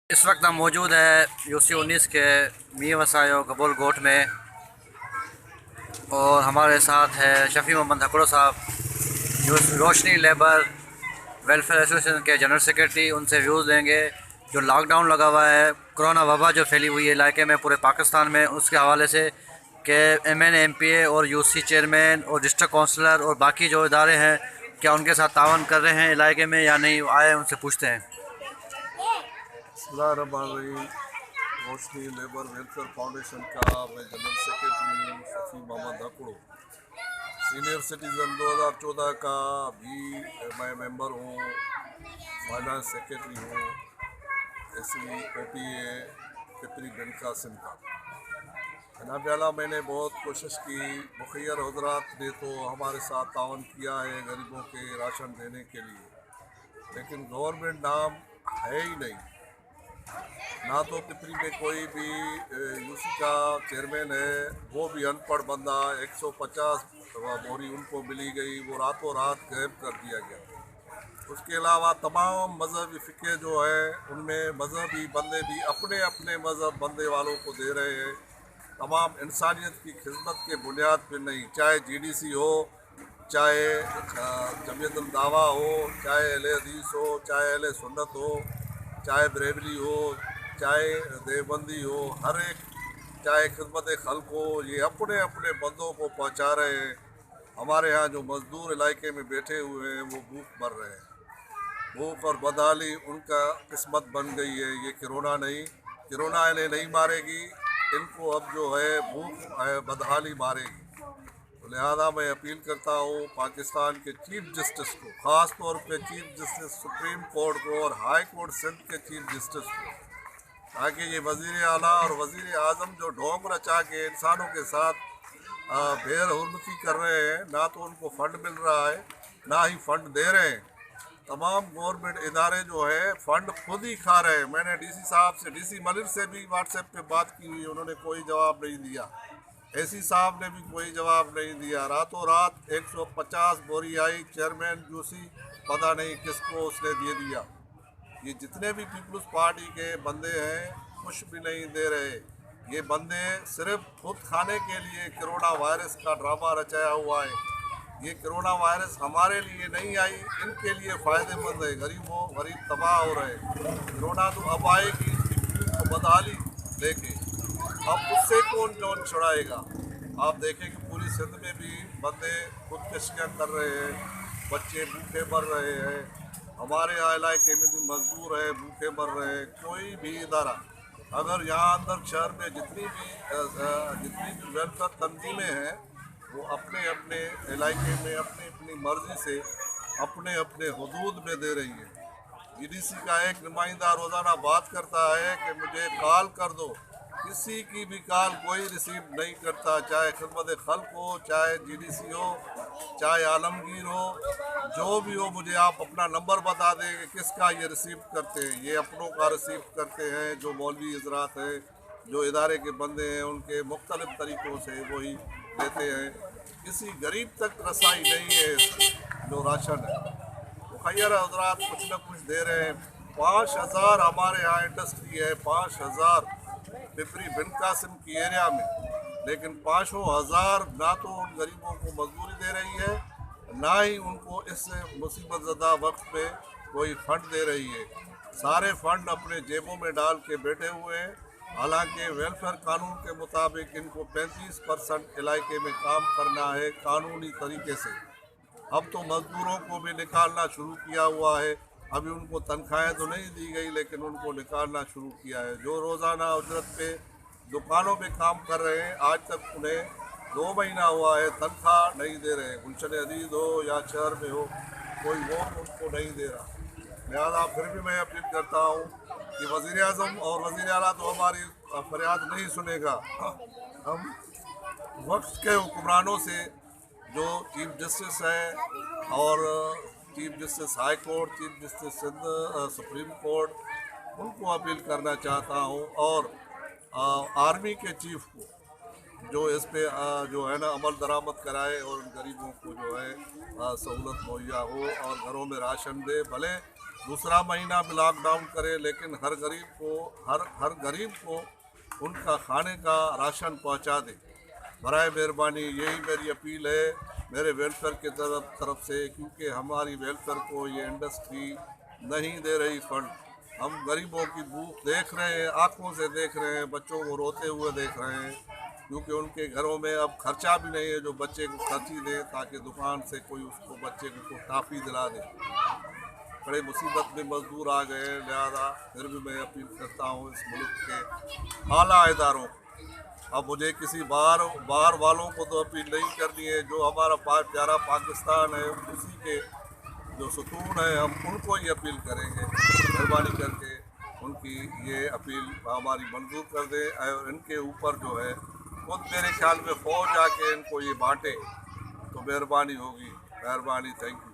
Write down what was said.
इस वक्त हम मौजूद है UC 19 के मी वसायो कबूल गोट में और हमारे साथ है शफ़ी मोहम्मद हकड़ो साहब, रोशनी लेबर वेलफेयर एसोसिएशन के जनरल सेक्रेटरी। उनसे व्यूज़ लेंगे जो लॉकडाउन लगा हुआ है, कोरोना वबा जो फैली हुई है इलाके में पूरे पाकिस्तान में, उसके हवाले से कि MN MPA और UC चेयरमैन और डिस्ट्रिक्ट काउंसलर और बाकी जो इदारे हैं क्या उनके साथ तावन कर रहे हैं इलाके में या नहीं, आए उनसे पूछते हैं। बिस्मिल्लाहिर्रहमानिर्रहीम। रोशनी लेबर वेलफेयर फाउंडेशन का मैं जनरल सेक्रेटरी हूँ शफ़ी मोहम्मद हकड़ो। सीनियर सिटीज़न 2014 का भी मैं मेंबर हूँ, फाइनेंस सेक्रेटरी हूँ SCOPA पिपरी बिन कासिम का। जनाब आला, मैंने बहुत कोशिश की, मुखियर हजरात ने तो हमारे साथ तावन किया है गरीबों के राशन देने के लिए, लेकिन गवर्नमेंट नाम है ही नहीं। ना तो पिपरी में कोई भी UC का चेयरमैन है, वो भी अनपढ़ बंदा, 150 बोरी उनको मिली गई, वो रातों रात गायब कर दिया गया। उसके अलावा तमाम मजहबी फ़िक्र जो है उनमें मजहबी बंदे भी अपने अपने मजहब बंदे वालों को दे रहे हैं। तमाम इंसानियत की खिदमत के बुनियाद पर नहीं, चाहे GDC हो, चाहे जमीयतुल दावा हो, चाहे अहले हदीस हो, चाहे अहले सुन्नत हो, चाहे बरेलवी हो, चाहे देवबंदी हो, हर एक, चाहे खिदमत खल्क हो, ये अपने अपने बंदों को पहुंचा रहे हैं। हमारे यहाँ जो मज़दूर इलाके में बैठे हुए हैं वो भूख मर रहे हैं। भूख और बदहाली उनका किस्मत बन गई है। ये कोरोना नहीं, कोरोना इन्हें नहीं मारेगी, इनको अब जो है भूख बदहाली मारेगी। तो लिहाजा मैं अपील करता हूँ पाकिस्तान के चीफ जस्टिस को, ख़ास तौर पे चीफ जस्टिस सुप्रीम कोर्ट को और हाई कोर्ट सिंध के चीफ जस्टिस को, ताकि ये वज़ीर आला और वज़ीर आज़म जो ढोंग रचा के इंसानों के साथ बेरहरमती कर रहे हैं, ना तो उनको फ़ंड मिल रहा है ना ही फ़ंड दे रहे हैं। तमाम गवर्नमेंट इदारे जो है फ़ंड खुद ही खा रहे हैं। मैंने DC साहब से, DC मलिक से भी व्हाट्सएप पे बात की हुई, उन्होंने कोई जवाब नहीं दिया। AC साहब ने भी कोई जवाब नहीं दिया। रातों रात 150 बोरी आई, चेयरमैन UC पता नहीं किसको उसने दे दिया। ये जितने भी पीपल्स पार्टी के बंदे हैं कुछ भी नहीं दे रहे। ये बंदे सिर्फ खुद खाने के लिए कोरोना वायरस का ड्रामा रचाया हुआ है। ये कोरोना वायरस हमारे लिए नहीं आई, इनके लिए फ़ायदेमंद है। गरीब तबाह हो रहे हैं। कोरोना तो अब आएगी, तो बदहाली लेके अब उससे कौन छुड़ाएगा। आप देखें कि पूरी सिंध में भी बंदे खुदकशियाँ कर रहे हैं, बच्चे भूखे मर रहे हैं। हमारे यहाँ इलाके में भी मजदूर है, भूखे मर रहे हैं। कोई भी इदारा, अगर यहाँ अंदर शहर में जितनी भी वेलफेयर तंजीमें हैं, वो अपने अपने इलाके में अपनी अपनी मर्ज़ी से अपने अपने हदूद में दे रही है। GDC का एक नुमाइंदा रोज़ाना बात करता है कि मुझे कॉल कर दो, किसी की भी कॉल कोई रिसीव नहीं करता, चाहे खिदमत खल्क हो, चाहे GDC हो, चाहे आलमगीर हो, जो भी हो। मुझे आप अपना नंबर बता दें कि किसका ये रिसीव करते हैं। ये अपनों का रिसीव करते हैं, जो मौलवी हजरात हैं, जो इदारे के बंदे हैं, उनके मुख्तलिफ़ तरीक़ों से वही लेते हैं। किसी गरीब तक रसाई नहीं है। जो राशन है मुखैर हजरात कुछ न कुछ दे रहे हैं। 5000 हमारे यहाँ इंडस्ट्री है, 5000 पिपरी बिन कासिम की एरिया में, लेकिन 5,000 ना तो उन गरीबों को मजदूरी दे रही है, ना ही उनको इस मुसीबत ज़दा वक्त पे कोई फ़ंड दे रही है। सारे फ़ंड अपने जेबों में डाल के बैठे हुए हैं। हालांकि वेलफेयर कानून के मुताबिक इनको 35% इलाके में काम करना है कानूनी तरीके से। अब तो मज़दूरों को भी निकालना शुरू किया हुआ है। अभी उनको तनख्वाहें तो नहीं दी गई, लेकिन उनको निकालना शुरू किया है। जो रोज़ाना उजरत पे दुकानों पे काम कर रहे हैं, आज तक उन्हें 2 महीना हुआ है तनख्वाह नहीं दे रहे। गुलशन अजीज हो या शहर में हो, कोई वो उनको नहीं दे रहा। लिहाजा फिर भी मैं अपील करता हूँ कि वज़ीर आज़म और वज़ीर आला तो हमारी फरियाद नहीं सुनेगा। हम वक्त के हुक्मरानों से, जो चीफ जस्टिस है और chief justice high court, chief justice Sindh supreme court, उनको अपील करना चाहता हूँ, और आर्मी के चीफ को जो इस पे जो है ना अमल दरामद कराए और उन गरीबों को जो है सहूलत मुहैया हो और घरों में राशन दे। भले दूसरा महीना भी लॉकडाउन करे, लेकिन हर गरीब को उनका खाने का राशन पहुंचा दे। बराए मेहरबानी यही मेरी अपील है मेरे वेलफेयर की तरफ से, क्योंकि हमारी वेलफेयर को ये इंडस्ट्री नहीं दे रही फंड। हम गरीबों की भूख देख रहे हैं, आंखों से देख रहे हैं, बच्चों को रोते हुए देख रहे हैं, क्योंकि उनके घरों में अब खर्चा भी नहीं है जो बच्चे को खर्ची दे ताकि दुकान से कोई उसको बच्चे को टाफ़ी दिला दे। बड़े मुसीबत में मजदूर आ गए, लिहाजा फिर भी मैं अपील करता हूँ इस मुल्क के आला इदारों को। अब मुझे किसी बाहर वालों को तो अपील नहीं करनी है, जो हमारा प्यारा पाकिस्तान है उसी के जो सुकून है हम उनको ही अपील करेंगे। मेहरबानी करके उनकी ये अपील हमारी मंजूर कर दें और इनके ऊपर जो है खुद मेरे ख्याल में फ़ौज आके इनको ये बांटे तो मेहरबानी होगी। मेहरबानी, थैंक यू।